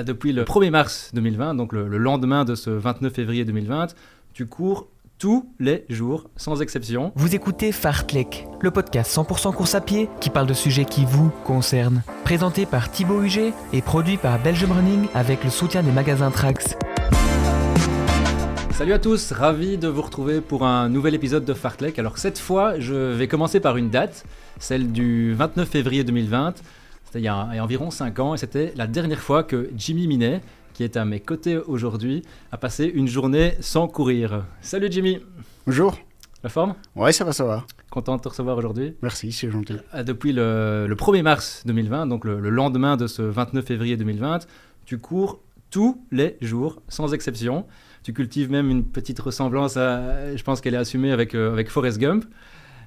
Depuis le 1er mars 2020, donc le lendemain de ce 29 février 2020, tu cours tous les jours, sans exception. Vous écoutez Fartlek, le podcast 100% course à pied qui parle de sujets qui vous concernent. Présenté par Thibaut Huget et produit par Belgium Running avec le soutien des magasins Trax. Salut à tous, ravi de vous retrouver pour un nouvel épisode de Fartlek. Alors cette fois, je vais commencer par une date, celle du 29 février 2020. C'était il y a environ 5 ans et c'était la dernière fois que Jimmy Minet, qui est à mes côtés aujourd'hui, a passé une journée sans courir. Salut Jimmy. Bonjour. La forme ? Ouais, ça va. Content de te recevoir aujourd'hui. Merci, c'est gentil. Depuis le 1er mars 2020, donc le lendemain de ce 29 février 2020, tu cours tous les jours, sans exception. Tu cultives même une petite ressemblance, je pense qu'elle est assumée avec Forrest Gump.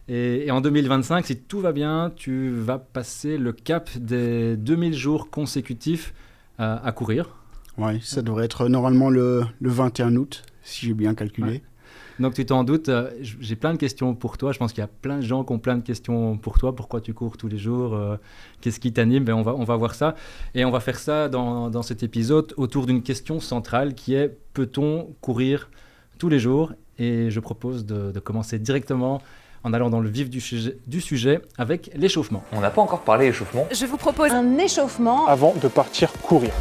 Et en 2025, si tout va bien, tu vas passer le cap des 2000 jours consécutifs à courir. Ouais, ça devrait être normalement le 21 août, si j'ai bien calculé. Ouais. Donc tu t'en doutes, j'ai plein de questions pour toi. Je pense qu'il y a plein de gens qui ont plein de questions pour toi. Pourquoi tu cours tous les jours ? Qu'est-ce qui t'anime ? On va voir ça. Et on va faire ça dans cet épisode autour d'une question centrale qui est « Peut-on courir tous les jours ?» Et je propose de commencer directement en allant dans le vif du sujet avec l'échauffement. On n'a pas encore parlé échauffement. Je vous propose un échauffement avant de partir courir.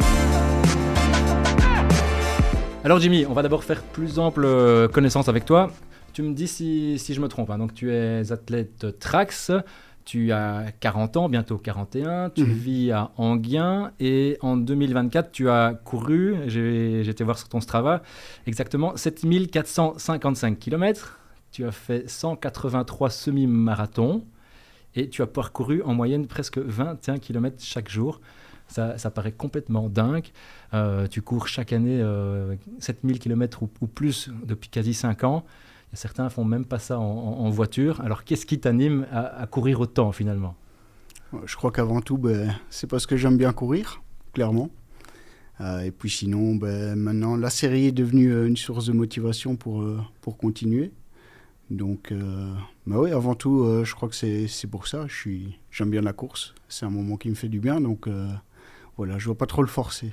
Alors Jimmy, on va d'abord faire plus ample connaissance avec toi. Tu me dis si je me trompe. Donc tu es athlète Trax, tu as 40 ans, bientôt 41, tu vis à Enghien et en 2024 tu as couru, j'ai été voir sur ton Strava, exactement 7455 km. Tu as fait 183 semi-marathons et tu as parcouru en moyenne presque 21 km chaque jour. Ça paraît complètement dingue. Tu cours chaque année 7000 km ou plus depuis quasi 5 ans. Et certains ne font même pas ça en voiture. Alors, qu'est-ce qui t'anime à courir autant, finalement ? Je crois qu'avant tout, c'est parce que j'aime bien courir, clairement. Et puis sinon, maintenant, la série est devenue une source de motivation pour continuer. Donc, oui, avant tout, je crois que c'est pour ça. J'aime bien la course. C'est un moment qui me fait du bien. Donc, voilà, je ne dois pas trop le forcer.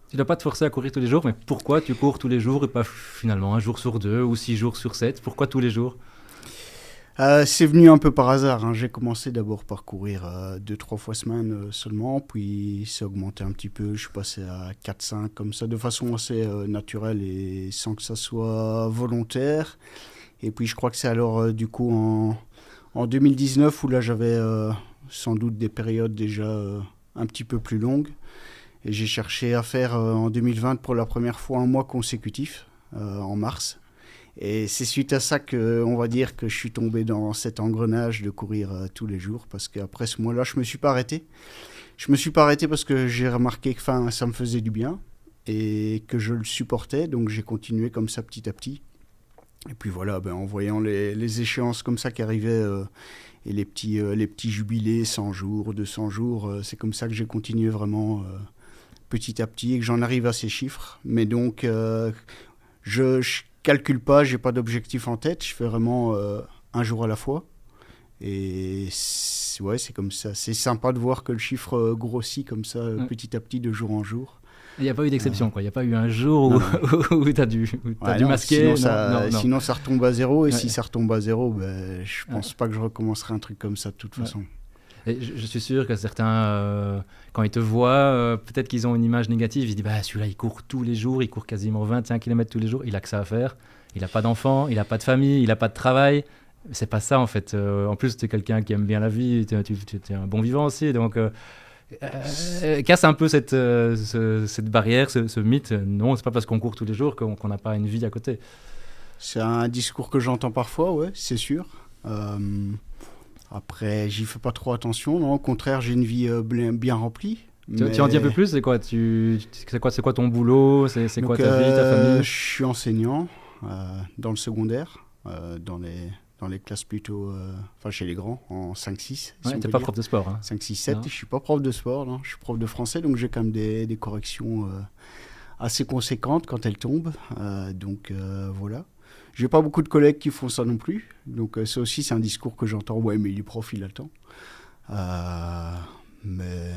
Tu ne dois pas te forcer à courir tous les jours, mais pourquoi tu cours tous les jours et pas finalement un jour sur 2 ou 6 jours sur 7 ? Pourquoi tous les jours ? C'est venu un peu par hasard. Hein. J'ai commencé d'abord par courir 2-3 fois semaine seulement, puis c'est augmenté un petit peu. Je suis passé à 4-5 comme ça, de façon assez naturelle et sans que ça soit volontaire. Et puis je crois que c'est alors du coup en 2019 où là j'avais sans doute des périodes déjà un petit peu plus longues. Et j'ai cherché à faire en 2020 pour la première fois un mois consécutif, en mars. Et c'est suite à ça qu'on va dire que je suis tombé dans cet engrenage de courir tous les jours. Parce qu'après ce mois-là, je ne me suis pas arrêté. Je ne me suis pas arrêté parce que j'ai remarqué que ça me faisait du bien et que je le supportais. Donc j'ai continué comme ça petit à petit. Et puis voilà, en voyant les échéances comme ça qui arrivaient et les petits jubilés, 100 jours, 200 jours, c'est comme ça que j'ai continué vraiment petit à petit et que j'en arrive à ces chiffres. Mais donc, je calcule pas, j'ai pas d'objectif en tête, je fais vraiment un jour à la fois. Et c'est comme ça. C'est sympa de voir que le chiffre grossit comme ça petit à petit de jour en jour. Il n'y a pas eu d'exception, quoi. Il n'y a pas eu un jour où tu as dû masquer. Sinon, ça retombe à zéro. Et si ça retombe à zéro, je ne pense pas que je recommencerai un truc comme ça de toute façon. Et je suis sûr que certains, quand ils te voient, peut-être qu'ils ont une image négative. Ils se disent celui-là, il court tous les jours, il court quasiment 21 km tous les jours. Il n'a que ça à faire. Il n'a pas d'enfant, il n'a pas de famille, il n'a pas de travail. C'est pas ça, en fait. En plus, tu es quelqu'un qui aime bien la vie. Tu es un bon vivant aussi. Donc... casse un peu cette barrière, ce mythe. Non, c'est pas parce qu'on court tous les jours qu'on n'a pas une vie à côté. C'est un discours que j'entends parfois, ouais, c'est sûr. Après, j'y fais pas trop attention. Non, au contraire, j'ai une vie bien remplie. Tu en dis un peu plus ? C'est quoi ton boulot ? C'est quoi ta vie, ta famille ? Je suis enseignant dans le secondaire, dans les classes plutôt, chez les grands, en 5-6. Ouais, t'es pas prof de sport. Hein. 5-6-7, je suis pas prof de sport, non. Je suis prof de français, donc j'ai quand même des corrections assez conséquentes quand elles tombent. Donc voilà. J'ai pas beaucoup de collègues qui font ça non plus. Donc ça aussi, c'est un discours que j'entends. Ouais, mais il est prof, il a le temps. Mais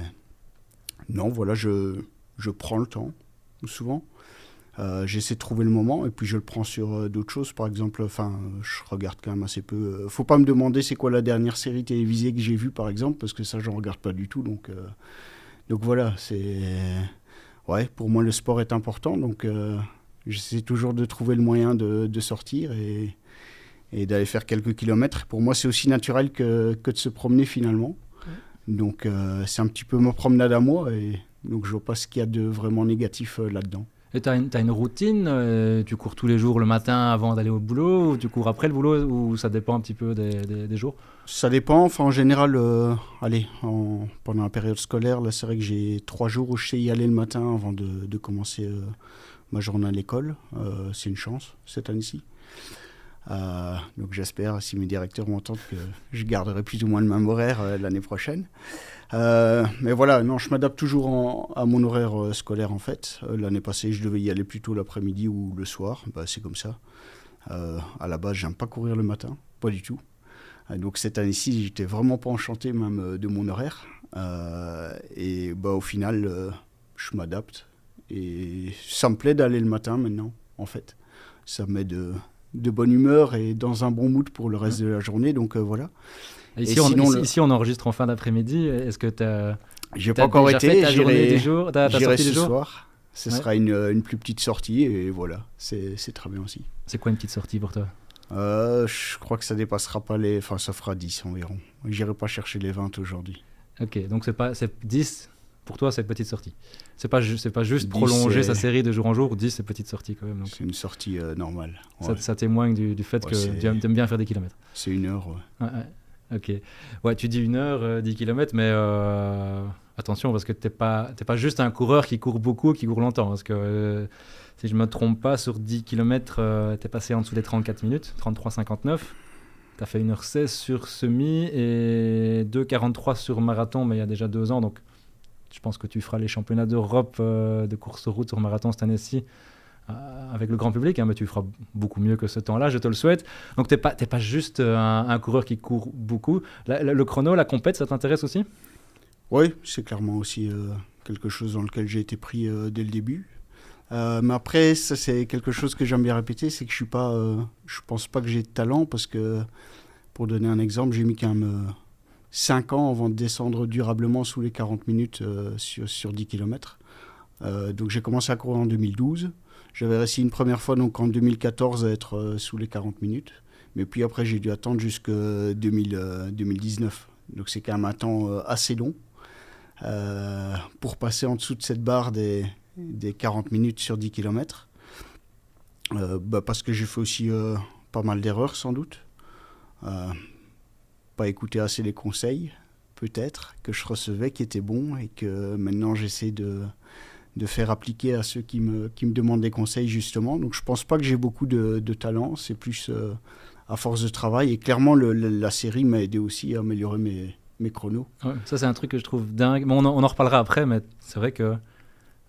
non, voilà, je je prends le temps, souvent. J'essaie de trouver le moment et puis je le prends sur d'autres choses. Par exemple, je regarde quand même assez peu. Faut pas me demander c'est quoi la dernière série télévisée que j'ai vue, par exemple, parce que ça, j'en regarde pas du tout. Donc voilà, pour moi, le sport est important. Donc j'essaie toujours de trouver le moyen de sortir et d'aller faire quelques kilomètres. Pour moi, c'est aussi naturel que de se promener finalement. Donc c'est un petit peu ma promenade à moi et donc je vois pas ce qu'il y a de vraiment négatif là-dedans. Et t'as une routine, tu cours tous les jours le matin avant d'aller au boulot, ou tu cours après le boulot, ou ça dépend un petit peu des jours? Ça dépend, en général, pendant la période scolaire, là c'est vrai que j'ai 3 jours où je sais y aller le matin avant de commencer ma journée à l'école. C'est une chance cette année-ci. Donc j'espère, si mes directeurs m'entendent, que je garderai plus ou moins le même horaire l'année prochaine. Mais voilà, non, je m'adapte toujours à mon horaire scolaire en fait. L'année passée, je devais y aller plutôt l'après-midi ou le soir. C'est comme ça. À la base, j'aime pas courir le matin, pas du tout. Donc cette année-ci, j'étais vraiment pas enchanté même de mon horaire. Et au final, je m'adapte. Et ça me plaît d'aller le matin maintenant, en fait. Ça me met de bonne humeur et dans un bon mood pour le reste de la journée. Donc voilà. Ici, on enregistre en fin d'après-midi. Est-ce que tu as... J'ai pas encore été, j'irai ce jours soir. Ce sera une plus petite sortie et voilà, c'est très bien aussi. C'est quoi une petite sortie pour toi? Je crois que ça dépassera pas ça fera 10 environ. J'irai pas chercher les 20 aujourd'hui. Ok, donc c'est 10 pour toi, c'est petite sortie. C'est pas juste prolonger sa série de jour en jour, 10 c'est petite sortie quand même. Donc. C'est une sortie normale. Ouais. Ça témoigne du fait que tu aimes bien faire des kilomètres. C'est 1 heure, ouais. Ok. Ouais, tu dis 1 heure, 10 km, mais attention, parce que t'es pas juste un coureur qui court beaucoup, qui court longtemps. Parce que si je me trompe pas, sur 10 km, t'es passé en dessous des 34 minutes, 33,59. T'as fait 1h16 sur semi et 2,43 sur marathon, mais il y a déjà 2 ans. Donc je pense que tu feras les championnats d'Europe de course route sur marathon cette année-ci. Avec le grand public, mais tu feras beaucoup mieux que ce temps-là, je te le souhaite. Donc t'es pas juste un coureur qui court beaucoup. Le chrono, la compète, ça t'intéresse aussi? Oui, c'est clairement aussi quelque chose dans lequel j'ai été pris dès le début. Mais après, ça c'est quelque chose que j'aime bien répéter, c'est que je pense pas que j'ai de talent, parce que, pour donner un exemple, j'ai mis quand même 5 ans avant de descendre durablement sous les 40 minutes sur 10 km. Donc j'ai commencé à courir en 2012. J'avais réussi une première fois donc en 2014 à être sous les 40 minutes. Mais puis après, j'ai dû attendre jusqu'en 2019. Donc c'est quand même un temps assez long pour passer en dessous de cette barre des 40 minutes sur 10 km. Parce que j'ai fait aussi pas mal d'erreurs sans doute. Pas écouter assez les conseils, peut-être, que je recevais, qui étaient bons et que maintenant j'essaie de faire appliquer à ceux qui me demandent des conseils, justement. Donc je pense pas que j'ai beaucoup de talent, c'est plus à force de travail. Et clairement, la série m'a aidé aussi à améliorer mes chronos. Ouais, ça, c'est un truc que je trouve dingue. Bon, on en reparlera après, mais c'est vrai que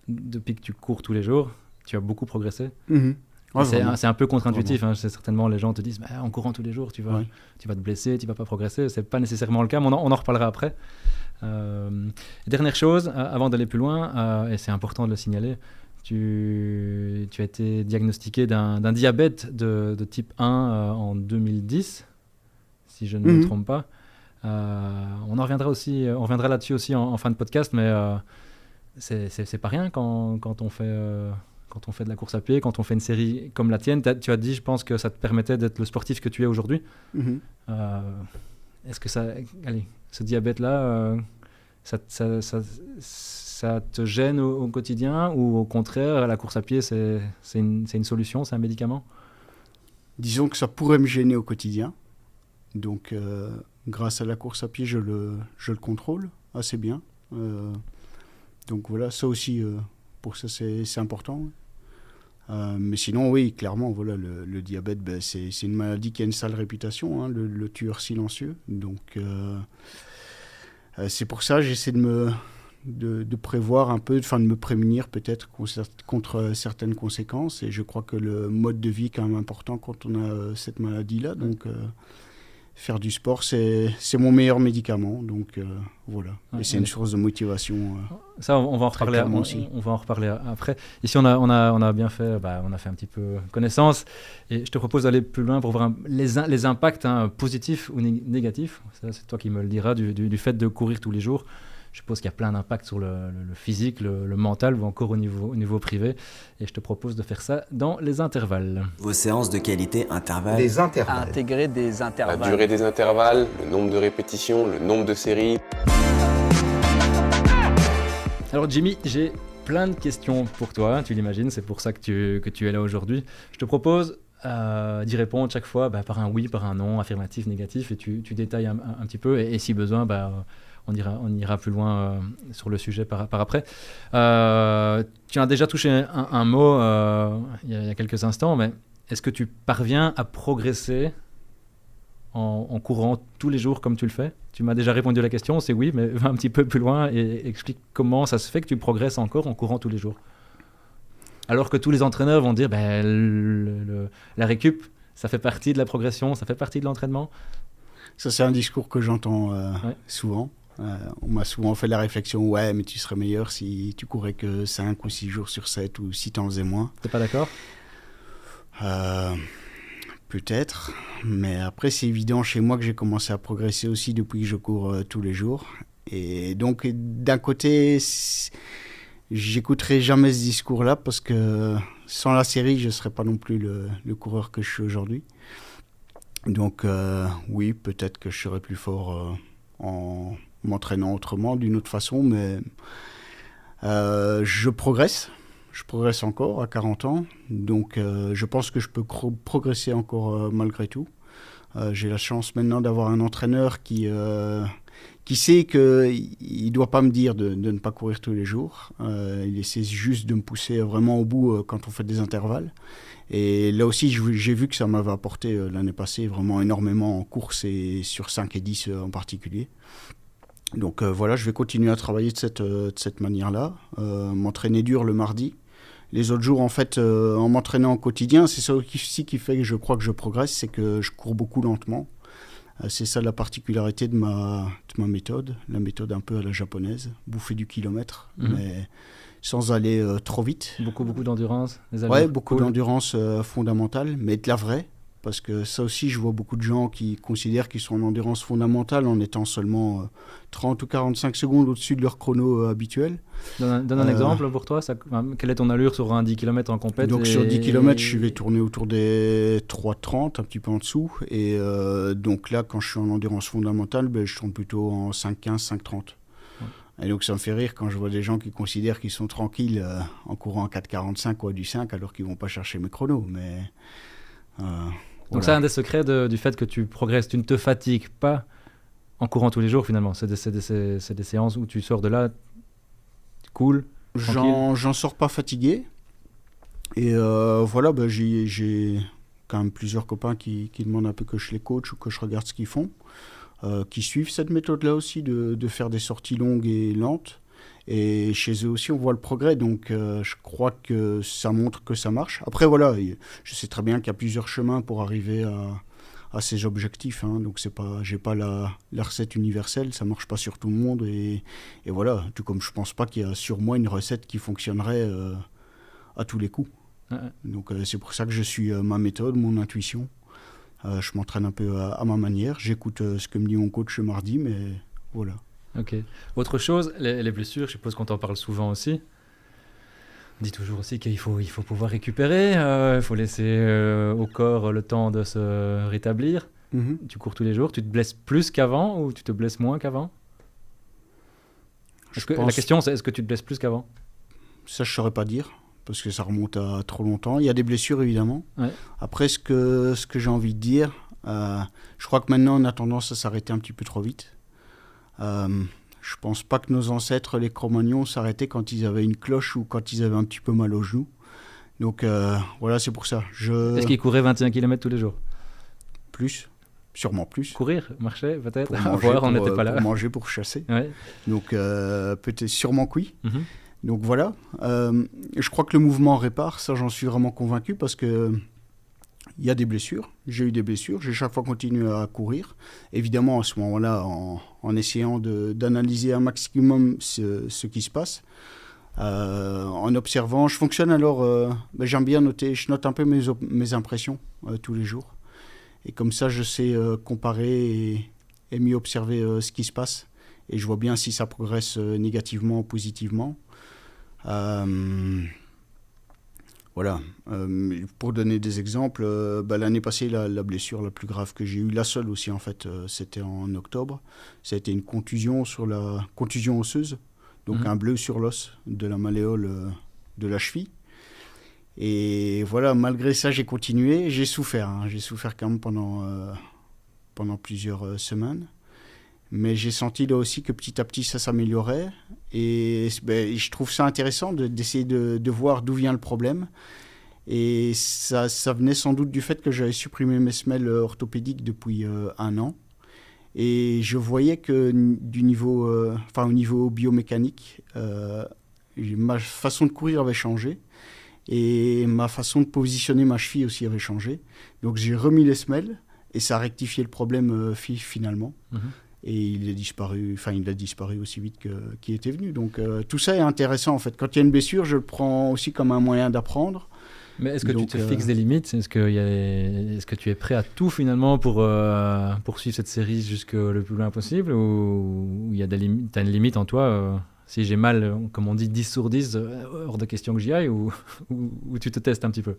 depuis que tu cours tous les jours, tu as beaucoup progressé. Mm-hmm. Ouais, c'est un peu contre-intuitif. C'est certainement, les gens te disent en courant tous les jours, tu vas te blesser, tu vas pas progresser. C'est pas nécessairement le cas, mais on en reparlera après. Dernière chose, avant d'aller plus loin, et c'est important de le signaler, tu as été diagnostiqué d'un diabète de type 1 en 2010, si je ne me trompe pas. On reviendra là-dessus aussi en fin de podcast, mais c'est pas rien quand on fait de la course à pied, quand on fait une série comme la tienne. Tu as dit, je pense, que ça te permettait d'être le sportif que tu es aujourd'hui. Mm-hmm. Est-ce que ce diabète-là, ça te gêne au quotidien, ou au contraire, la course à pied, c'est une solution, c'est un médicament? Disons que ça pourrait me gêner au quotidien. Donc, grâce à la course à pied, je le contrôle assez bien. Donc voilà, ça aussi, pour ça, c'est important. Mais sinon, oui, clairement, voilà, le diabète, c'est une maladie qui a une sale réputation, le tueur silencieux. Donc, c'est pour ça que j'essaie de prévoir un peu, de me prémunir peut-être contre certaines conséquences. Et je crois que le mode de vie est quand même important quand on a cette maladie-là. Donc, Faire du sport, c'est mon meilleur médicament. Donc voilà. Ouais, et c'est une source de motivation. Ça, on va en reparler. On va en reparler après. Ici, on a bien fait. On a fait un petit peu connaissance. Et je te propose d'aller plus loin pour voir les impacts positifs ou négatifs. Ça, c'est toi qui me le diras du fait de courir tous les jours. Je suppose qu'il y a plein d'impacts sur le physique, le mental ou encore au niveau privé. Et je te propose de faire ça dans les intervalles. Vos séances de qualité intervalles. Des intervalles. Intégrer des intervalles. La durée des intervalles, le nombre de répétitions, le nombre de séries. Alors Jimmy, j'ai plein de questions pour toi, tu l'imagines, c'est pour ça que tu es là aujourd'hui. Je te propose d'y répondre chaque fois par un oui, par un non, affirmatif, négatif, et tu détailles un petit peu, et si besoin, on ira plus loin sur le sujet par après. Tu as déjà touché un mot il y a quelques instants, mais est-ce que tu parviens à progresser en courant tous les jours comme tu le fais? Tu m'as déjà répondu à la question, c'est oui, mais va un petit peu plus loin et explique comment ça se fait que tu progresses encore en courant tous les jours. Alors que tous les entraîneurs vont dire la récup, ça fait partie de la progression, ça fait partie de l'entraînement. Ça, c'est un discours que j'entends souvent. On m'a souvent fait la réflexion, ouais, mais tu serais meilleur si tu courais que 5 ou 6 jours sur 7 ou si tu en faisais moins. T'es pas d'accord? Peut-être, mais après c'est évident chez moi que j'ai commencé à progresser aussi depuis que je cours tous les jours. Et donc d'un côté, j'écouterai jamais ce discours-là parce que sans la série, je ne serais pas non plus le coureur que je suis aujourd'hui. Donc oui, peut-être que je serais plus fort en m'entraînant autrement, d'une autre façon, mais je progresse. Je progresse encore à 40 ans, donc je pense que je peux progresser encore malgré tout. J'ai la chance maintenant d'avoir un entraîneur qui sait qu'il ne doit pas me dire de ne pas courir tous les jours. Il essaie juste de me pousser vraiment au bout quand on fait des intervalles. Et là aussi, j'ai vu que ça m'avait apporté l'année passée vraiment énormément en course et sur 5 et 10 en particulier. Donc voilà, je vais continuer à travailler de cette manière-là, m'entraîner dur le mardi. Les autres jours, en fait, en m'entraînant au quotidien, c'est ça aussi qui fait que je crois que je progresse, c'est que je cours beaucoup lentement. C'est ça la particularité de ma méthode, la méthode un peu à la japonaise, bouffer du kilomètre, mais sans aller trop vite. Beaucoup d'endurance. Ouais, beaucoup d'endurance fondamentale, mais de la vraie. Parce que ça aussi, je vois beaucoup de gens qui considèrent qu'ils sont en endurance fondamentale en étant seulement 30 ou 45 secondes au-dessus de leur chrono habituel. Donne un exemple pour toi. Quelle est ton allure sur un 10 km en compète? Donc sur 10 km, je vais tourner autour des 3,30, un petit peu en dessous. Et donc là, quand je suis en endurance fondamentale, je tourne plutôt en 5,15, 5,30. Ouais. Et donc ça me fait rire quand je vois des gens qui considèrent qu'ils sont tranquilles en courant à 4,45 ou à du 5 alors qu'ils ne vont pas chercher mes chronos. Mais... Donc c'est un des secrets du fait que tu progresses, tu ne te fatigues pas en courant tous les jours finalement. C'est des séances où tu sors de là, cool, tranquille. J'en sors pas fatigué. Et voilà, j'ai quand même plusieurs copains qui demandent un peu que je les coach ou que je regarde ce qu'ils font, qui suivent cette méthode-là aussi de faire des sorties longues et lentes. Et chez eux aussi, on voit le progrès, donc je crois que ça montre que ça marche. Après, voilà, je sais très bien qu'il y a plusieurs chemins pour arriver à ces objectifs. Hein, donc, j'ai pas la recette universelle, ça marche pas sur tout le monde. Et voilà, tout comme je pense pas qu'il y a sur moi une recette qui fonctionnerait à tous les coups. Donc, c'est pour ça que je suis ma méthode, mon intuition. Je m'entraîne un peu à ma manière. J'écoute ce que me dit mon coach le mardi, mais voilà. Ok. Autre chose, les blessures, je suppose qu'on t'en parle souvent aussi. On dit toujours aussi qu'il faut pouvoir récupérer, il faut laisser au corps le temps de se rétablir. Mm-hmm. Tu cours tous les jours, tu te blesses plus qu'avant ou tu te blesses moins qu'avant? La question c'est, est-ce que tu te blesses plus qu'avant? Ça, je ne saurais pas dire, parce que ça remonte à trop longtemps. Il y a des blessures, évidemment. Ouais. Après, ce que j'ai envie de dire, je crois que maintenant, on a tendance à s'arrêter un petit peu trop vite. Je pense pas que nos ancêtres, les Cro-Magnons, s'arrêtaient quand ils avaient une cloche ou quand ils avaient un petit peu mal au genou. Donc voilà, c'est pour ça. Est-ce qu'ils couraient 21 km tous les jours? Plus, sûrement plus. Courir, marcher peut-être. On n'était pas là. Pour manger, pour chasser. Ouais. Donc peut-être sûrement que oui. Mm-hmm. Donc voilà. Je crois que le mouvement répare, ça j'en suis vraiment convaincu parce que il y a des blessures. J'ai eu des blessures. J'ai chaque fois continué à courir. Évidemment, à ce moment-là, en essayant d'analyser un maximum ce qui se passe. En observant, je fonctionne alors, j'aime bien noter, je note un peu mes impressions tous les jours. Et comme ça, je sais comparer et mieux observer ce qui se passe. Et je vois bien si ça progresse négativement ou positivement. Voilà. Pour donner des exemples, l'année passée, la blessure la plus grave que j'ai eue, la seule aussi en fait, c'était en octobre. Ça a été une contusion contusion osseuse. Donc un bleu sur l'os de la malléole de la cheville. Et voilà, malgré ça, j'ai continué. J'ai souffert. J'ai souffert quand même pendant plusieurs semaines. Mais j'ai senti là aussi que petit à petit, ça s'améliorait. Et je trouve ça intéressant d'essayer de voir d'où vient le problème. Et ça venait sans doute du fait que j'avais supprimé mes semelles orthopédiques depuis 1 an. Et je voyais que au niveau biomécanique, ma façon de courir avait changé et ma façon de positionner ma cheville aussi avait changé. Donc j'ai remis les semelles et ça a rectifié le problème finalement. Et il a disparu aussi vite qu'il était venu. Donc tout ça est intéressant en fait. Quand il y a une blessure, je le prends aussi comme un moyen d'apprendre. Mais est-ce que tu te fixes des limites ? Est-ce que tu es prêt à tout finalement pour poursuivre cette série jusque le plus loin possible ? Ou il y a t'as une limite en toi si j'ai mal, comme on dit, 10 sur 10, hors de question que j'y aille, ou tu te testes un petit peu ?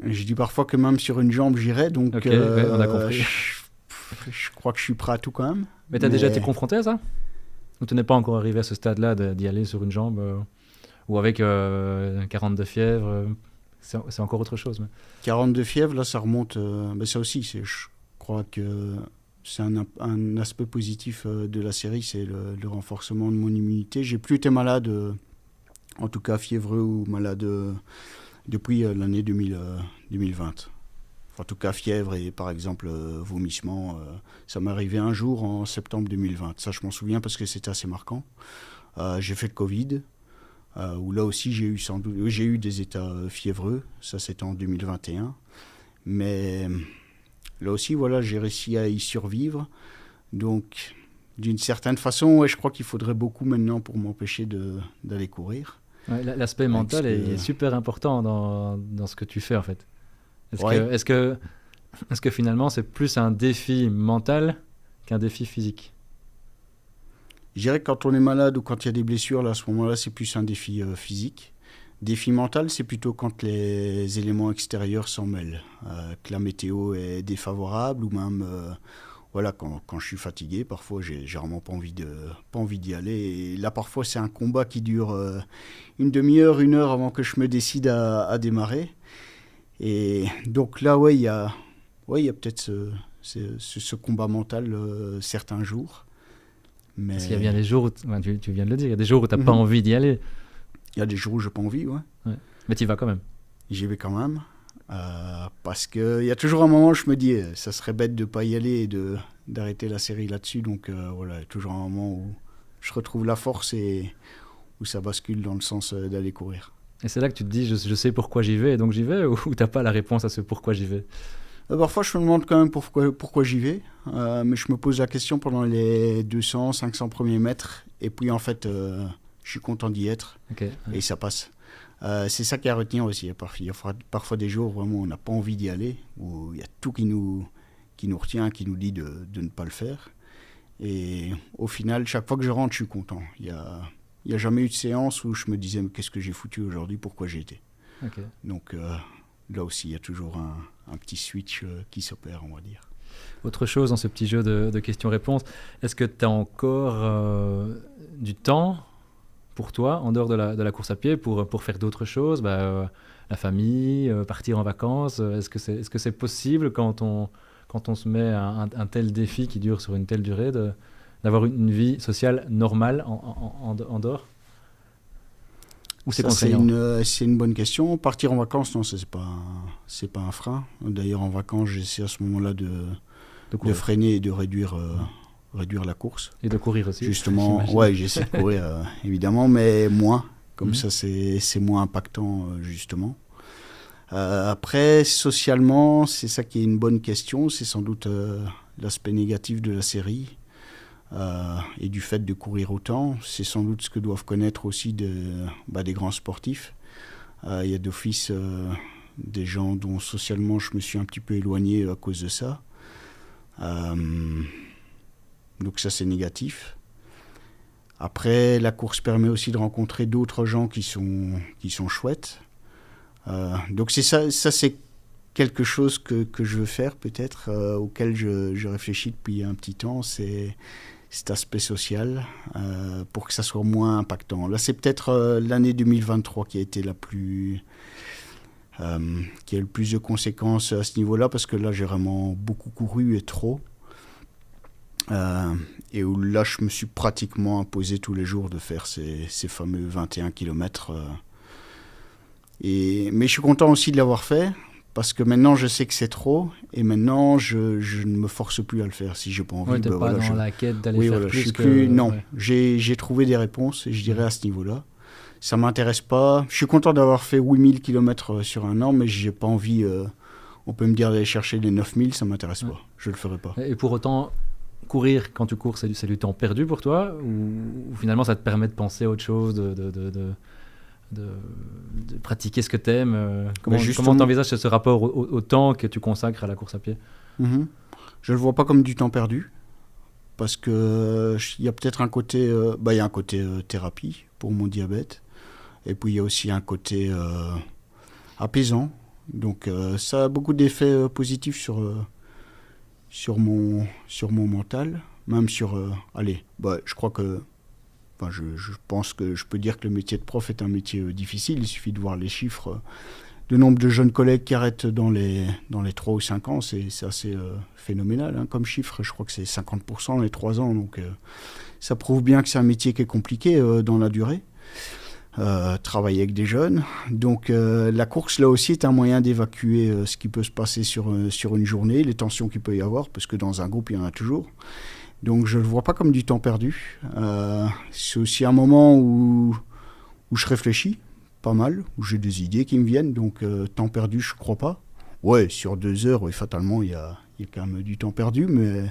Je dis parfois que même sur une jambe, j'irai. Donc on a compris. Je crois que je suis prêt à tout quand même. Mais tu as déjà été confronté à ça ? Ou tu n'es pas encore arrivé à ce stade-là d'y aller sur une jambe ou avec 40 de fièvre, c'est encore autre chose. Mais... 40 de fièvre, là, ça remonte... ça aussi, je crois que c'est un aspect positif de la série, c'est le renforcement de mon immunité. J'ai plus été malade, en tout cas fiévreux ou malade, depuis l'année 2020. En tout cas, fièvre et par exemple vomissement, ça m'est arrivé un jour en septembre 2020. Ça, je m'en souviens parce que c'était assez marquant. J'ai fait le Covid. Où là aussi j'ai eu des états fiévreux, ça c'était en 2021, mais là aussi voilà, j'ai réussi à y survivre, donc d'une certaine façon je crois qu'il faudrait beaucoup maintenant pour m'empêcher d'aller courir. Ouais, l'aspect mental est super important dans ce que tu fais en fait. Est-ce que finalement c'est plus un défi mental qu'un défi physique ? Je dirais que quand on est malade ou quand il y a des blessures, là, à ce moment-là, c'est plus un défi physique. Défi mental, c'est plutôt quand les éléments extérieurs s'en mêlent. Que la météo est défavorable ou même quand je suis fatigué, parfois j'ai vraiment pas envie d'y aller. Et là, parfois, c'est un combat qui dure une demi-heure, 1 heure avant que je me décide à démarrer. Et donc là, il y a peut-être ce combat mental certains jours. Mais... Parce qu'il y a bien des jours où, tu viens de le dire, il y a des jours où tu n'as pas envie d'y aller. Il y a des jours où je n'ai pas envie, ouais. Mais tu y vas quand même. J'y vais quand même. Parce qu'il y a toujours un moment où je me dis, ça serait bête de ne pas y aller et d'arrêter la série là-dessus. Donc il y a toujours un moment où je retrouve la force et où ça bascule dans le sens d'aller courir. Et c'est là que tu te dis, je sais pourquoi j'y vais, et donc j'y vais, ou tu n'as pas la réponse à ce pourquoi j'y vais ? Parfois, je me demande quand même pourquoi j'y vais, mais je me pose la question pendant les 200, 500 premiers mètres, et puis en fait, je suis content d'y être, et ça passe. C'est ça qui est à retenir aussi. Il y a parfois des jours où vraiment on n'a pas envie d'y aller, où il y a tout qui nous retient, qui nous dit de ne pas le faire. Et au final, chaque fois que je rentre, je suis content. Il n'y a jamais eu de séance où je me disais mais qu'est-ce que j'ai foutu aujourd'hui, pourquoi j'ai été. Donc là aussi, il y a toujours un petit switch qui s'opère, on va dire. Autre chose dans ce petit jeu de questions-réponses, est-ce que tu as encore du temps pour toi, en dehors de la course à pied, pour faire d'autres choses, la famille, partir en vacances, est-ce que c'est possible quand on se met un tel défi qui dure sur une telle durée, d'avoir une vie sociale normale en dehors ? Ou c'est contraignant ? C'est une bonne question. Partir en vacances, non, c'est pas un frein. D'ailleurs, en vacances, j'essaie à ce moment-là de freiner et de réduire la course. Et de courir aussi. Justement, j'essaie de courir, évidemment, mais moins. Comme ça, c'est moins impactant, justement. Après, socialement, c'est ça qui est une bonne question. C'est sans doute l'aspect négatif de la série et du fait de courir autant. C'est sans doute ce que doivent connaître aussi des grands sportifs. Il y a d'office des gens dont socialement je me suis un petit peu éloigné à cause de ça. Donc ça, c'est négatif. Après, la course permet aussi de rencontrer d'autres gens qui sont chouettes. Donc c'est ça c'est quelque chose que je veux faire peut-être, auquel je réfléchis depuis un petit temps, c'est cet aspect social, pour que ça soit moins impactant. Là, c'est peut-être l'année 2023 qui a été qui a le plus de conséquences à ce niveau-là, parce que là, j'ai vraiment beaucoup couru et trop. Et où là, je me suis pratiquement imposé tous les jours de faire ces fameux 21 km. Mais je suis content aussi de l'avoir fait, parce que maintenant je sais que c'est trop, et maintenant je ne me force plus à le faire si j'ai pas envie. Ouais, t'es pas dans la quête d'aller faire plus Non, ouais. J'ai trouvé des réponses, et je dirais à ce niveau-là. Ça m'intéresse pas. Je suis content d'avoir fait 8000 km sur un an, mais j'ai pas envie, on peut me dire d'aller chercher les 9000, ça m'intéresse pas. Je le ferai pas. Et pour autant, courir, quand tu cours, c'est du temps perdu pour toi, ou finalement ça te permet de penser à autre chose, de pratiquer ce que tu aimes. Comment tu envisages ce rapport au temps que tu consacres à la course à pied? Je ne le vois pas comme du temps perdu, parce qu'il y a peut-être un côté, il y a un côté thérapie pour mon diabète, et puis il y a aussi un côté apaisant. Donc ça a beaucoup d'effets positifs sur mon mental, même sur... je crois que... je pense que je peux dire que le métier de prof est un métier difficile. Il suffit de voir les chiffres. Le nombre de jeunes collègues qui arrêtent dans les 3 ou 5 ans, c'est assez phénoménal. Comme chiffre, je crois que c'est 50% dans les 3 ans. Donc ça prouve bien que c'est un métier qui est compliqué dans la durée. Travailler avec des jeunes. Donc la course, là aussi, est un moyen d'évacuer ce qui peut se passer sur une journée, les tensions qu'il peut y avoir, parce que dans un groupe, il y en a toujours. Donc je ne le vois pas comme du temps perdu. C'est aussi un moment où je réfléchis pas mal, où j'ai des idées qui me viennent. Donc temps perdu, je ne crois pas. Ouais, sur 2 heures, fatalement, il y a quand même du temps perdu, mais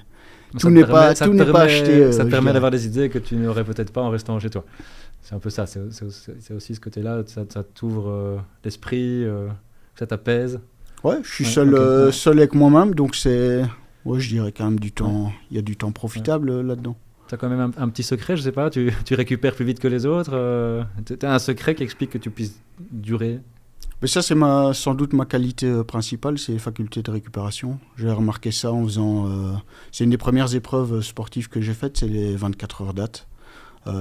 tout n'est pas acheté. Ça te permet d'avoir des idées que tu n'aurais peut-être pas en restant chez toi. C'est un peu ça, c'est aussi ce côté-là, ça t'ouvre l'esprit, ça t'apaise. Ouais, je suis seul avec moi-même, donc c'est... Ouais, je dirais quand même du temps, il y a du temps profitable là-dedans. Tu as quand même un petit secret, je sais pas, tu récupères plus vite que les autres, tu as un secret qui explique que tu puisses durer? Mais ça, c'est sans doute ma qualité principale, c'est les facultés de récupération. J'ai remarqué ça en faisant... c'est une des premières épreuves sportives que j'ai faites, c'est les 24 heures date.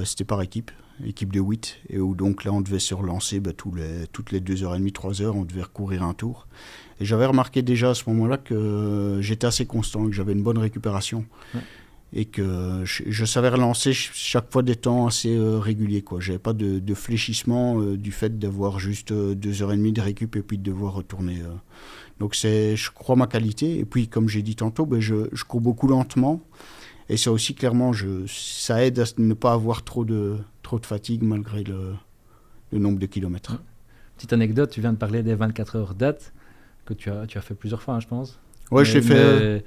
C'était par équipe de 8, et où donc là on devait se relancer toutes les 2h30, 3h, on devait recourir un tour. Et j'avais remarqué déjà à ce moment-là que j'étais assez constant, que j'avais une bonne récupération, et que je savais relancer chaque fois des temps assez réguliers, quoi. J'avais pas de fléchissement du fait d'avoir juste 2h30 de récup et puis de devoir retourner. Donc c'est, je crois, ma qualité. Et puis comme j'ai dit tantôt, je cours beaucoup lentement. Et ça aussi, clairement, ça aide à ne pas avoir trop de fatigue malgré le nombre de kilomètres. Petite anecdote, tu viens de parler des 24 heures date que tu as fait plusieurs fois, je pense. Ouais, je l'ai fait.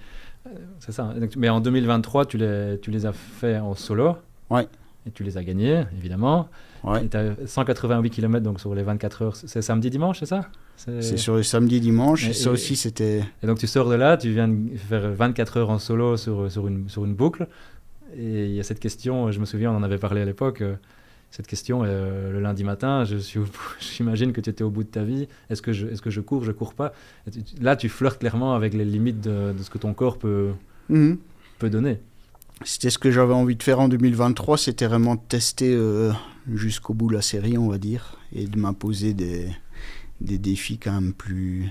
C'est ça. Mais en 2023, tu les as fait en solo. Ouais. Et tu les as gagnés, évidemment. Ouais. Et tu as 188 km donc sur les 24 heures. C'est samedi-dimanche, c'est ça? C'est sur le samedi-dimanche. Ça aussi, c'était... Et donc tu sors de là, tu viens de faire 24 heures en solo sur une boucle. Et il y a cette question, je me souviens, on en avait parlé à l'époque, cette question, le lundi matin, j'imagine que tu étais au bout de ta vie. Est-ce que je cours pas? Là, tu flirtes clairement avec les limites de ce que ton corps peut donner. C'était ce que j'avais envie de faire en 2023, c'était vraiment de tester jusqu'au bout la série, on va dire, et de m'imposer des défis quand même plus,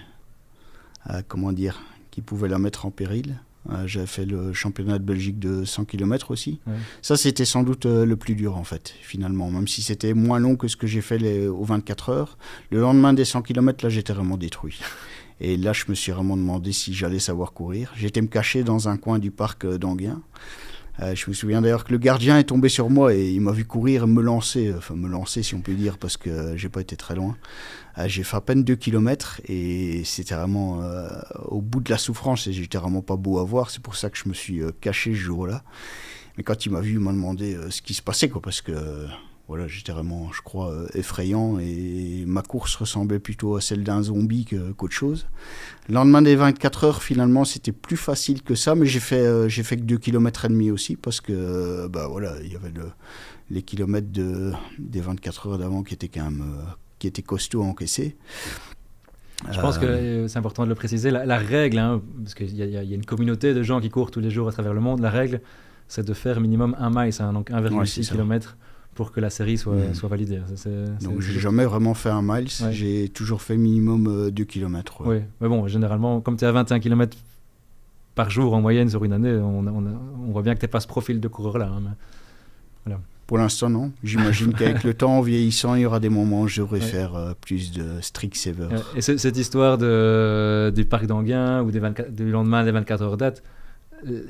qui pouvaient la mettre en péril. J'avais fait le championnat de Belgique de 100 km aussi. Ouais. Ça, c'était sans doute le plus dur, en fait, finalement. Même si c'était moins long que ce que j'ai fait aux 24 heures. Le lendemain des 100 km, là, j'étais vraiment détruit. Et là, je me suis vraiment demandé si j'allais savoir courir. J'étais me cacher dans un coin du parc d'Anguien. Je me souviens d'ailleurs que le gardien est tombé sur moi et il m'a vu courir et me lancer si on peut dire, parce que j'ai pas été très loin. J'ai fait à peine 2 kilomètres et c'était vraiment au bout de la souffrance et j'étais vraiment pas beau à voir. C'est pour ça que je me suis caché ce jour-là. Mais quand il m'a vu, il m'a demandé ce qui se passait, quoi, parce que voilà, j'étais vraiment, je crois, effrayant et ma course ressemblait plutôt à celle d'un zombie qu'autre chose. Le lendemain des 24 heures, finalement, c'était plus facile que ça, mais j'ai fait que 2 km et demi aussi, parce que voilà, il y avait les kilomètres des 24 heures d'avant qui étaient quand même qui étaient costauds à encaisser. Je pense que c'est important de le préciser. La règle, hein, parce qu'il y a une communauté de gens qui courent tous les jours à travers le monde, la règle, c'est de faire minimum 1 mile, donc 1,6 km. Pour que la série soit validée. Donc, j'ai jamais vraiment fait 1 mile, j'ai toujours fait minimum 2 km. Oui, mais bon, généralement, comme tu es à 21 km par jour en moyenne sur une année, on voit bien que tu n'es pas ce profil de coureur-là. Hein, voilà. Pour l'instant, non. J'imagine qu'avec le temps, en vieillissant, il y aura des moments où je devrais faire plus de Strixhaven. Et cette histoire du parc d'Anguin ou du lendemain des 24 heures date,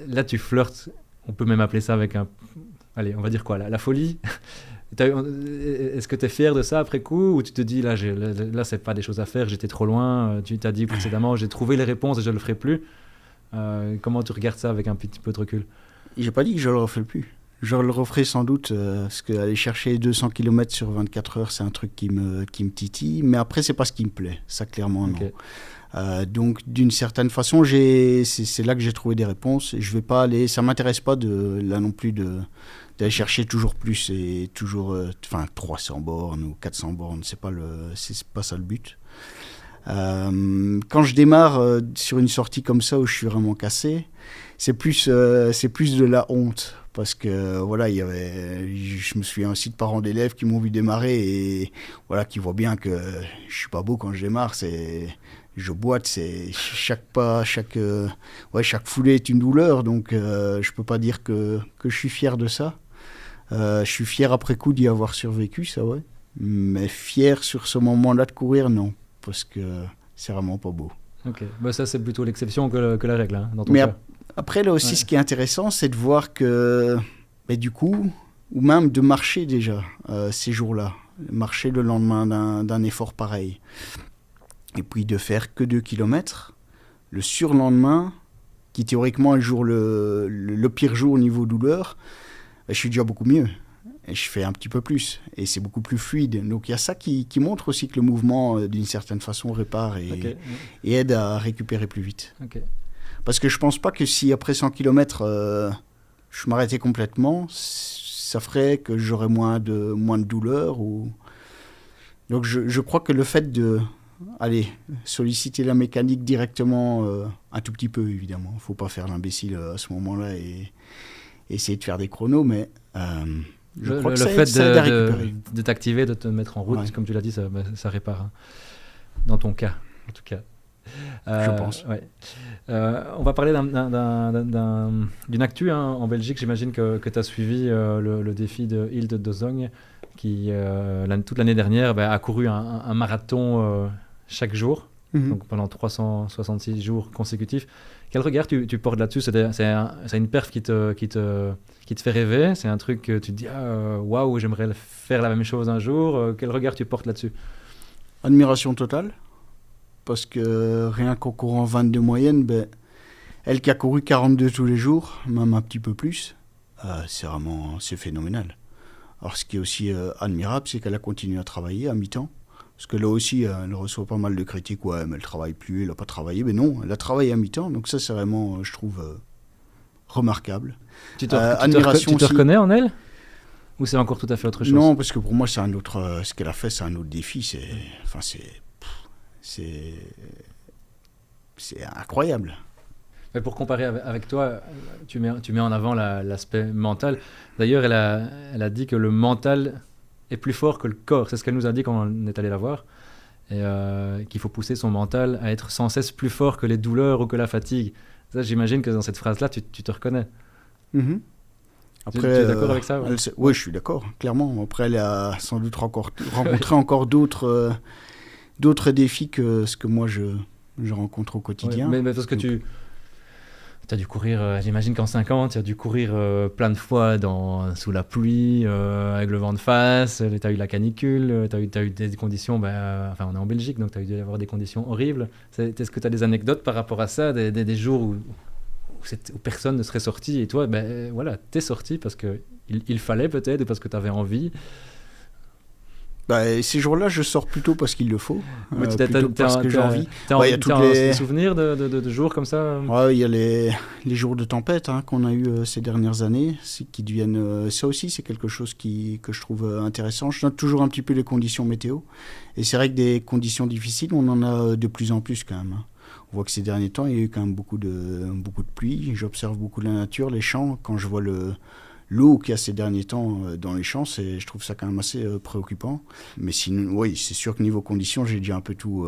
là, tu flirtes, on peut même appeler ça avec allez, on va dire quoi, la folie. Est-ce que tu es fier de ça après coup, ou tu te dis, là, c'est pas des choses à faire, j'étais trop loin, tu t'as dit précédemment, j'ai trouvé les réponses et je le ferai plus. Comment tu regardes ça avec un petit peu de recul? J'ai pas dit que je le referai plus. Je le referai sans doute, parce qu'aller chercher 200 km sur 24 heures, c'est un truc qui me titille, mais après, c'est pas ce qui me plaît, ça clairement, non. Donc d'une certaine façon, c'est là que j'ai trouvé des réponses. Et je vais pas aller, ça m'intéresse pas là non plus d'aller chercher toujours plus et toujours 300 bornes ou 400 bornes, c'est pas ça le but. Quand je démarre sur une sortie comme ça où je suis vraiment cassé, c'est plus de la honte, parce que voilà, je me souviens aussi de parents d'élèves qui m'ont vu démarrer et voilà, qui voient bien que je suis pas beau quand je démarre. Je boite, c'est chaque pas, chaque foulée est une douleur, donc je peux pas dire que je suis fier de ça. Je suis fier après coup d'y avoir survécu, ça ouais. Mais fier sur ce moment-là de courir, non, parce que c'est vraiment pas beau. Ok, ça c'est plutôt l'exception que la règle, hein, dans ton Mais cas. Après là aussi, ce qui est intéressant, c'est de voir que, du coup, ou même de marcher déjà ces jours-là, marcher le lendemain d'un effort pareil. Et puis de faire que 2 km, le surlendemain, qui théoriquement est le pire jour au niveau douleur, je suis déjà beaucoup mieux. Et je fais un petit peu plus. Et c'est beaucoup plus fluide. Donc il y a ça qui montre aussi que le mouvement, d'une certaine façon, répare et aide à récupérer plus vite. Okay. Parce que je pense pas que si après 100 km, je m'arrêtais complètement, ça ferait que j'aurais moins de douleur. Donc je crois que le fait de solliciter la mécanique directement, un tout petit peu évidemment, il ne faut pas faire l'imbécile à ce moment-là et essayer de faire des chronos, mais je crois que ça aide à récupérer. De t'activer, de te mettre en route, comme tu l'as dit, ça répare, hein. Dans ton cas, en tout cas. Je pense. Ouais. On va parler d'une actu, hein, en Belgique. J'imagine que tu as suivi le défi de Hilde de Zogne, qui toute l'année dernière a couru un marathon chaque jour, donc pendant 366 jours consécutifs. Quel regard tu portes là-dessus? C'est une perf qui te fait rêver? C'est un truc que tu te dis waouh, j'aimerais faire la même chose un jour? Quel regard tu portes là-dessus? Admiration totale, parce que rien qu'en courant 22 moyenne, elle qui a couru 42 tous les jours, même un petit peu plus, c'est phénoménal. Alors ce qui est aussi admirable, c'est qu'elle a continué à travailler à mi-temps. Parce que là aussi, elle reçoit pas mal de critiques. Ouais, mais elle ne travaille plus, elle n'a pas travaillé. Mais non, elle a travaillé à mi-temps. Donc ça, c'est vraiment, je trouve, remarquable. Tu te reconnais en elle? Ou c'est encore tout à fait autre chose? Non, parce que pour moi, c'est un autre... ce qu'elle a fait, c'est un autre défi. C'est incroyable. Mais pour comparer avec toi, tu mets en avant l'aspect mental. D'ailleurs, elle a dit que le mental est plus fort que le corps. C'est ce qu'elle nous a dit quand on est allé la voir. Et qu'il faut pousser son mental à être sans cesse plus fort que les douleurs ou que la fatigue. Ça, j'imagine que dans cette phrase-là, tu te reconnais. Mm-hmm. Après, tu es d'accord avec ça? Oui, je suis d'accord, clairement. Après, elle a sans doute rencontré encore d'autres défis que ce que moi, je rencontre au quotidien. Ouais, mais parce que tu Tu as dû courir, j'imagine qu'en 5 ans, tu as dû courir plein de fois sous la pluie, avec le vent de face, tu as eu la canicule, tu as eu des conditions, enfin on est en Belgique, donc tu as dû avoir des conditions horribles. Est-ce que tu as des anecdotes par rapport à ça, des jours où personne ne serait sorti et toi, voilà, t'es sorti parce qu'il fallait peut-être, parce que tu avais envie. Ces jours-là, je sors plutôt parce qu'il le faut, Ouais, plutôt parce que j'ai envie. Tu as des souvenirs de jours comme ça? Ouais, il y a les jours de tempête qu'on a eu ces dernières années, qui deviennent... ça aussi, c'est quelque chose que je trouve intéressant. Je note toujours un petit peu les conditions météo. Et c'est vrai que des conditions difficiles, on en a de plus en plus quand même. On voit que ces derniers temps, il y a eu quand même beaucoup de pluie. J'observe beaucoup la nature, les champs. Quand je vois l'eau qu'il y a ces derniers temps dans les champs, je trouve ça quand même assez préoccupant. Mais sinon, oui, c'est sûr que niveau conditions, j'ai déjà un peu tout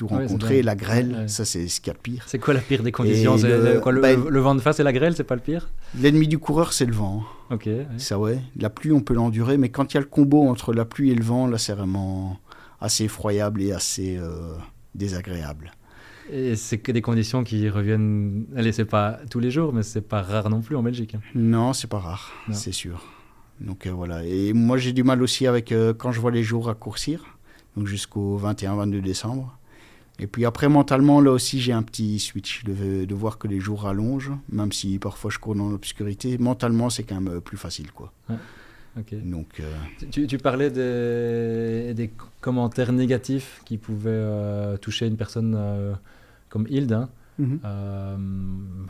rencontré. La grêle, ça c'est ce qu'il y a de pire. C'est quoi la pire des conditions? Le vent de face et la grêle, c'est pas le pire? L'ennemi du coureur, c'est le vent. Ok. Ouais. Ça, ouais. La pluie, on peut l'endurer, mais quand il y a le combo entre la pluie et le vent, là, c'est vraiment assez effroyable et assez désagréable. Et c'est que des conditions qui reviennent... Allez, c'est pas tous les jours, mais c'est pas rare non plus en Belgique. Non, c'est pas rare, c'est sûr. Donc voilà. Et moi, j'ai du mal aussi avec quand je vois les jours raccourcir, donc jusqu'au 21-22 décembre. Et puis après, mentalement, là aussi, j'ai un petit switch de voir que les jours rallongent, même si parfois je cours dans l'obscurité. Mentalement, c'est quand même plus facile, quoi. Ouais. Okay. Donc, tu parlais des commentaires négatifs qui pouvaient toucher une personne comme Hilde.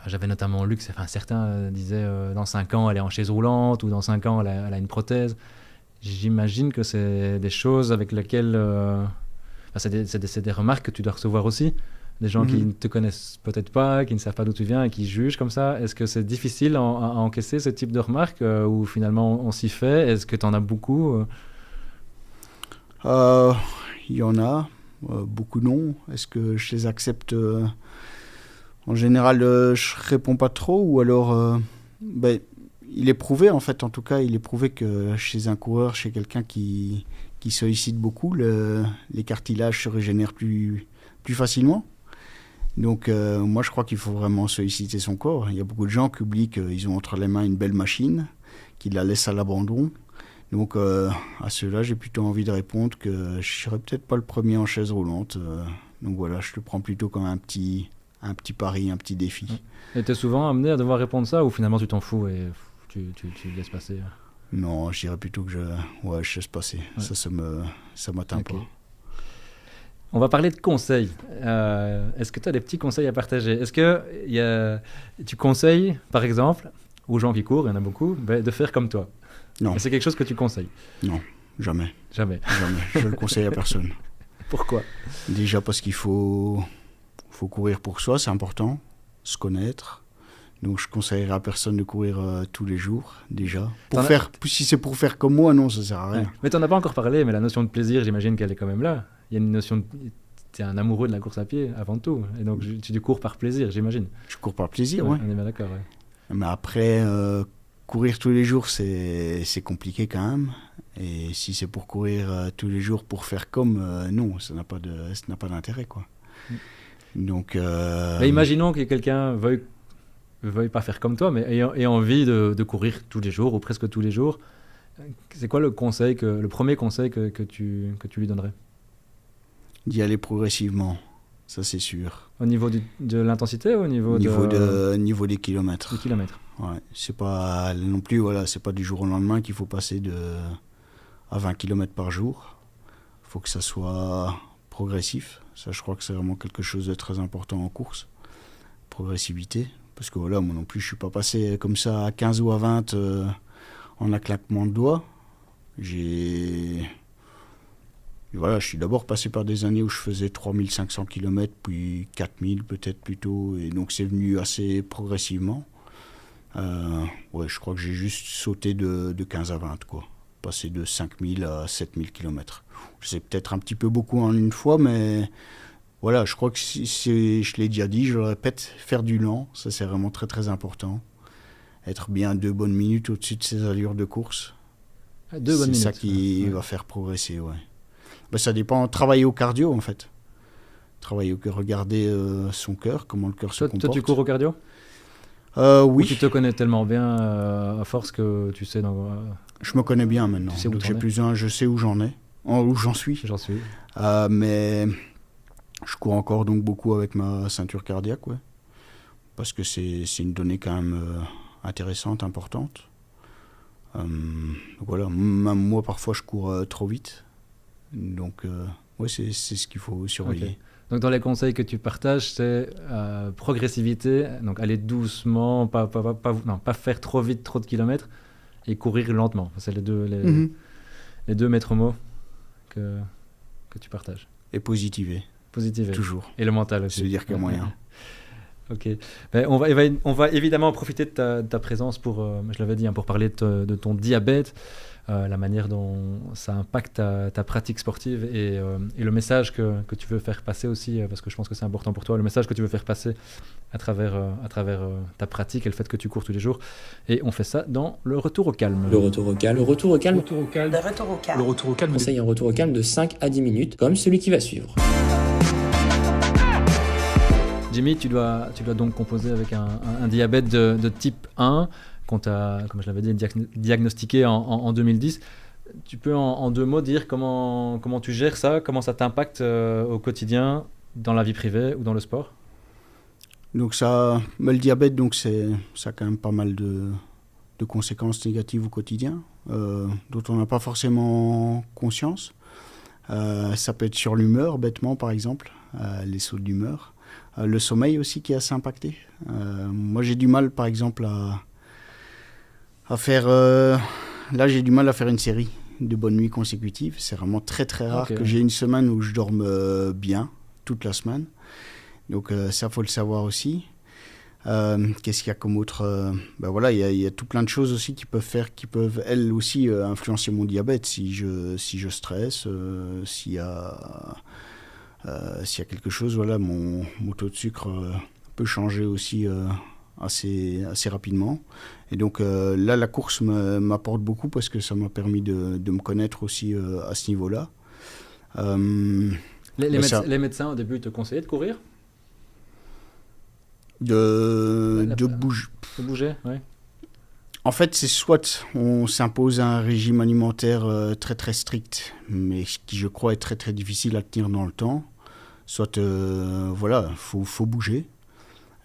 J'avais notamment lu que certains disaient dans 5 ans elle est en chaise roulante ou dans 5 ans elle a une prothèse. J'imagine que c'est des choses avec lesquelles... c'est des remarques que tu dois recevoir aussi. Des gens qui ne te connaissent peut-être pas, qui ne savent pas d'où tu viens et qui jugent comme ça. Est-ce que c'est difficile à encaisser ce type de remarques ou finalement on s'y fait? Est-ce que tu en as beaucoup? Il y en a, beaucoup non. Est-ce que je les accepte? En général, je réponds pas trop ou alors... il est prouvé en fait, en tout cas, il est prouvé que chez un coureur, chez quelqu'un qui sollicite beaucoup, les cartilages se régénèrent plus facilement. Donc moi je crois qu'il faut vraiment solliciter son corps. Il y a beaucoup de gens qui oublient qu'ils ont entre les mains une belle machine, qu'ils la laissent à l'abandon. Donc à ceux-là j'ai plutôt envie de répondre que je ne serais peut-être pas le premier en chaise roulante. Donc voilà, je le prends plutôt comme un petit pari, un petit défi. Et tu es souvent amené à devoir répondre ça ou finalement tu t'en fous et tu laisses passer? Non, je dirais plutôt que je laisse passer. Ouais. Ça m'atteint pas. On va parler de conseils. Est-ce que tu as des petits conseils à partager? Est-ce que tu conseilles, par exemple, aux gens qui courent, il y en a beaucoup, de faire comme toi? Non. C'est quelque chose que tu conseilles? Non, jamais. Jamais. Je le conseille à personne. Pourquoi? Déjà parce qu'il faut courir pour soi, c'est important, se connaître. Donc je conseillerais à personne de courir tous les jours, déjà. Si c'est pour faire comme moi, non, ça sert à rien. Ouais. Mais tu n'en as pas encore parlé, mais la notion de plaisir, j'imagine qu'elle est quand même là. Il y a une notion tu es un amoureux de la course à pied avant tout, et donc tu cours par plaisir, j'imagine. Je cours par plaisir, oui. On est bien d'accord, ouais. Mais après, courir tous les jours, c'est compliqué quand même. Et si c'est pour courir tous les jours pour faire comme, non, ça n'a pas d'intérêt, quoi. Donc, mais imaginons que quelqu'un veuille pas faire comme toi, mais ait envie de courir tous les jours ou presque tous les jours. C'est quoi le premier conseil que tu lui donnerais? D'y aller progressivement, ça c'est sûr. Au niveau de l'intensité ou au niveau des kilomètres. Des kilomètres. Ouais, c'est pas non plus, voilà, c'est pas du jour au lendemain qu'il faut passer à 20 km par jour. Il faut que ça soit progressif. Ça, je crois que c'est vraiment quelque chose de très important en course. Progressivité. Parce que voilà, moi non plus, je suis pas passé comme ça à 15 ou à 20 en un claquement de doigts. Voilà, je suis d'abord passé par des années où je faisais 3500 km, puis 4000 peut-être plutôt, et donc c'est venu assez progressivement. Je crois que j'ai juste sauté de 15 à 20, quoi. Passé de 5000 à 7000 km. C'est peut-être un petit peu beaucoup en une fois, mais voilà, je crois que je l'ai déjà dit, je le répète, faire du lent, ça c'est vraiment très très important. Être bien 2 bonnes minutes au-dessus de ses allures de course. 2 bonnes minutes. C'est ça qui va faire progresser, ouais. Ça dépend, travailler au cardio en fait. Regarder son cœur, comment le cœur se comporte. Toi tu cours au cardio? Oui. Ou tu te connais tellement bien à force que tu sais Je me connais bien maintenant. Tu sais où Donc t'en j'ai es. plus un, je sais où où j'en suis. j'en suis. Mais je cours encore donc beaucoup avec ma ceinture cardiaque, ouais. Parce que c'est une donnée quand même intéressante, importante. Voilà, même moi parfois je cours trop vite. Donc ouais, c'est ce qu'il faut surveiller. Ok. Donc dans les conseils que tu partages, c'est progressivité, donc aller doucement, pas faire trop vite, trop de kilomètres, et courir lentement. C'est Mhm. les deux maîtres mots que tu partages. Et positiver, Positive. toujours. Et le mental aussi. Se dire qu'il y a moyen. Ok. Ben, on va évidemment profiter de ta présence pour, je l'avais dit, pour parler de ton diabète, la manière dont ça impacte ta pratique sportive et le message que tu veux faire passer aussi, parce que je pense que c'est important pour toi, le message que tu veux faire passer à travers ta pratique et le fait que tu cours tous les jours. Et on fait ça dans le retour au calme. Le retour au calme. Le retour au calme. Le retour au calme. Le retour au calme. Conseille un retour au calme de 5 à 10 minutes, comme celui qui va suivre. Jimmy, tu dois donc composer avec un diabète de type 1 qu'on t'a, comme je l'avais dit, diagnostiqué en 2010. Tu peux en deux mots dire comment tu gères ça, comment ça t'impacte au quotidien, dans la vie privée ou dans le sport? Donc le diabète, donc ça a quand même pas mal de conséquences négatives au quotidien, dont on n'a pas forcément conscience. Ça peut être sur l'humeur, bêtement par exemple, les sauts d'humeur. Le sommeil aussi qui est assez impacté. Moi j'ai du mal par exemple à faire... là j'ai du mal à faire une série de bonnes nuits consécutives. C'est vraiment très très rare que j'ai une semaine où je dorme bien, toute la semaine. Donc ça faut le savoir aussi. Qu'est-ce qu'il y a comme autre voilà, il y a tout plein de choses aussi qui peuvent elles aussi influencer mon diabète. Si je stresse, s'il y a quelque chose, voilà, mon taux de sucre peut changer aussi assez rapidement. Et donc là, la course m'apporte beaucoup parce que ça m'a permis de me connaître aussi à ce niveau-là. Les médecins au début te conseillaient de courir? De bouger. De bouger, oui. En fait, c'est soit on s'impose un régime alimentaire très très strict, mais qui je crois est très très difficile à tenir dans le temps, soit voilà, faut bouger.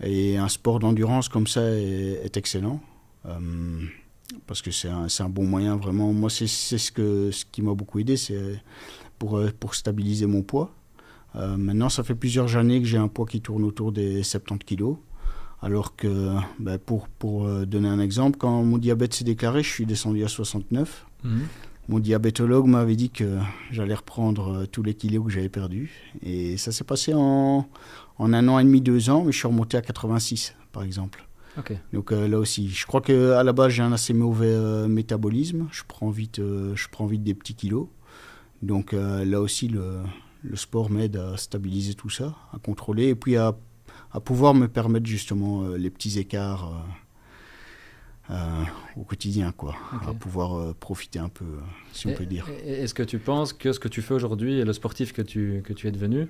Et un sport d'endurance comme ça est excellent, parce que c'est un bon moyen vraiment. Moi, c'est ce qui m'a beaucoup aidé, c'est pour stabiliser mon poids. Maintenant, ça fait plusieurs années que j'ai un poids qui tourne autour des 70 kilos. Alors que, pour donner un exemple, quand mon diabète s'est déclaré, je suis descendu à 69. Mmh. Mon diabétologue m'avait dit que j'allais reprendre tous les kilos que j'avais perdus. Et ça s'est passé en 1 an et demi, 2 ans, mais je suis remonté à 86, par exemple. Okay. Donc là aussi, je crois qu'à la base, j'ai un assez mauvais métabolisme. Je prends vite des petits kilos. Donc là aussi, le sport m'aide à stabiliser tout ça, à contrôler, et puis à pouvoir me permettre justement les petits écarts au quotidien, quoi. Okay. À pouvoir profiter un peu, si on peut dire. Est-ce que tu penses que ce que tu fais aujourd'hui et le sportif que tu es devenu,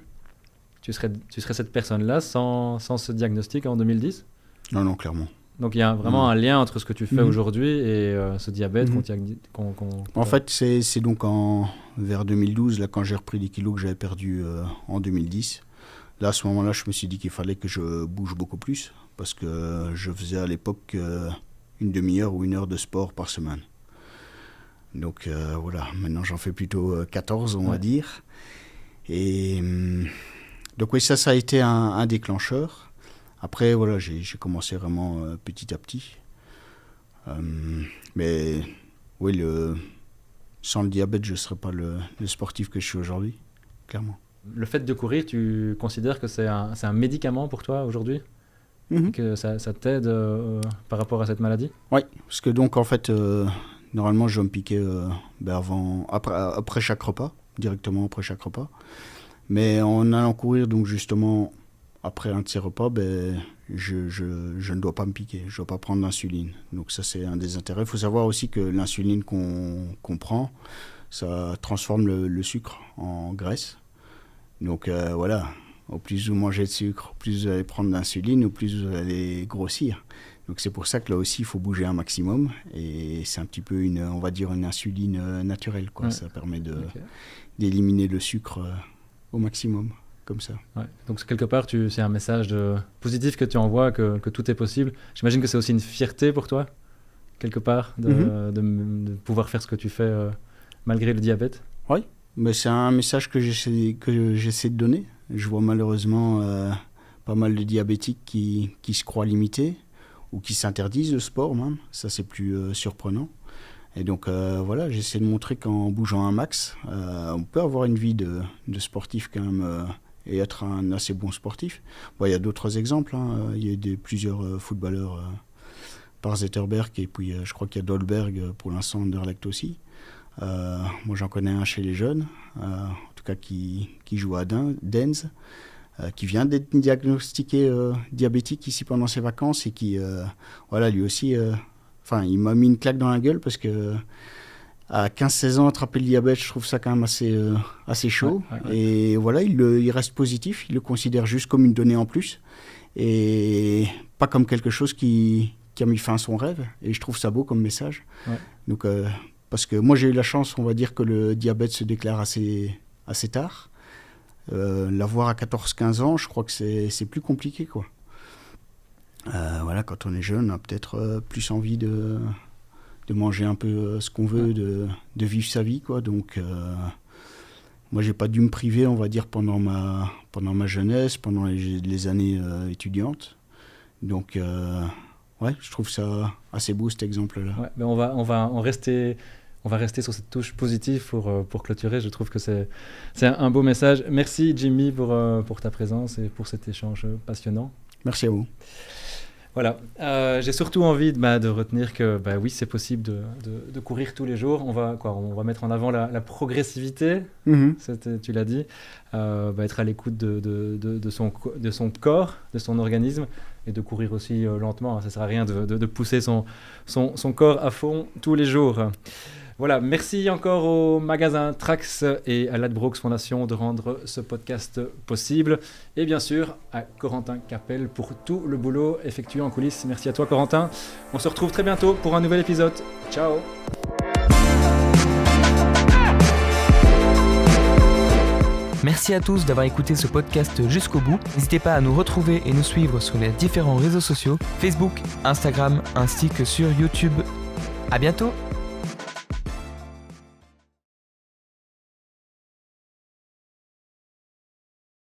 tu serais cette personne-là sans ce diagnostic en 2010? Non, clairement. Donc il y a vraiment un lien entre ce que tu fais aujourd'hui et ce diabète qu'on En fait, c'est donc vers 2012, là, quand j'ai repris les kilos que j'avais perdus en 2010. Là, à ce moment-là, je me suis dit qu'il fallait que je bouge beaucoup plus, parce que je faisais à l'époque une demi-heure ou 1 heure de sport par semaine. Donc voilà, maintenant j'en fais plutôt 14, on va dire. Et donc oui, ça a été un déclencheur. Après, voilà, j'ai commencé vraiment petit à petit. Mais oui, sans le diabète, je ne serais pas le sportif que je suis aujourd'hui, clairement. Le fait de courir, tu considères que c'est un médicament pour toi aujourd'hui? Que ça t'aide par rapport à cette maladie? Oui, parce que donc en fait, normalement je vais me piquer après chaque repas, directement après chaque repas. Mais en allant courir, donc justement, après un de ces repas, je ne dois pas me piquer, je ne dois pas prendre d'insuline. Donc ça, c'est un des intérêts. Il faut savoir aussi que l'insuline qu'on prend, ça transforme le sucre en graisse. Donc voilà, au plus vous mangez de sucre, au plus vous allez prendre d'insuline, au plus vous allez grossir. Donc c'est pour ça que là aussi, il faut bouger un maximum. Et c'est un petit peu une insuline naturelle, quoi. Ouais. Ça permet d'éliminer le sucre au maximum, comme ça. Ouais. Donc quelque part, c'est un message positif que tu envoies, que tout est possible. J'imagine que c'est aussi une fierté pour toi, quelque part, de pouvoir faire ce que tu fais malgré le diabète. Oui, mais c'est un message que j'essaie de donner. Je vois malheureusement pas mal de diabétiques qui se croient limités ou qui s'interdisent le sport même. Ça, c'est plus surprenant. Et donc, voilà, j'essaie de montrer qu'en bougeant un max, on peut avoir une vie de sportif quand même et être un assez bon sportif. Bon, il y a d'autres exemples. Hein. Il y a plusieurs footballeurs par Zetterberg et puis je crois qu'il y a Dolberg pour l'instant, Anderlecht aussi. Moi, j'en connais un chez les jeunes, en tout cas qui joue à Dens. Qui vient d'être diagnostiqué diabétique ici pendant ses vacances et qui, voilà, lui aussi, il m'a mis une claque dans la gueule parce que à 15-16 ans, attraper le diabète, je trouve ça quand même assez chaud. Ouais. Et voilà, il reste positif, il le considère juste comme une donnée en plus et pas comme quelque chose qui a mis fin à son rêve. Et je trouve ça beau comme message. Ouais. Donc, parce que moi, j'ai eu la chance, on va dire, que le diabète se déclare assez tard. L'avoir à 14-15 ans, je crois que c'est plus compliqué, quoi. Voilà, quand on est jeune, on a peut-être plus envie de manger un peu ce qu'on veut, de vivre sa vie, quoi. Donc, moi, j'ai pas dû me priver, on va dire, pendant ma jeunesse, pendant les années étudiantes. Donc, ouais, je trouve ça assez beau, cet exemple-là. Ouais, mais on va rester sur cette touche positive pour clôturer. Je trouve que c'est un beau message. Merci Jimmy pour ta présence et pour cet échange passionnant. Merci à vous. Voilà, j'ai surtout envie de retenir que oui, c'est possible de courir tous les jours. On va mettre en avant la progressivité, tu l'as dit, être à l'écoute de son corps, de son organisme et de courir aussi lentement. Ça ne sert à rien de pousser son corps à fond tous les jours. Voilà, merci encore au magasin Trax et à l'Adbrooks Fondation de rendre ce podcast possible. Et bien sûr, à Corentin Capel pour tout le boulot effectué en coulisses. Merci à toi, Corentin. On se retrouve très bientôt pour un nouvel épisode. Ciao. Merci à tous d'avoir écouté ce podcast jusqu'au bout. N'hésitez pas à nous retrouver et nous suivre sur les différents réseaux sociaux, Facebook, Instagram, ainsi que sur YouTube. À bientôt!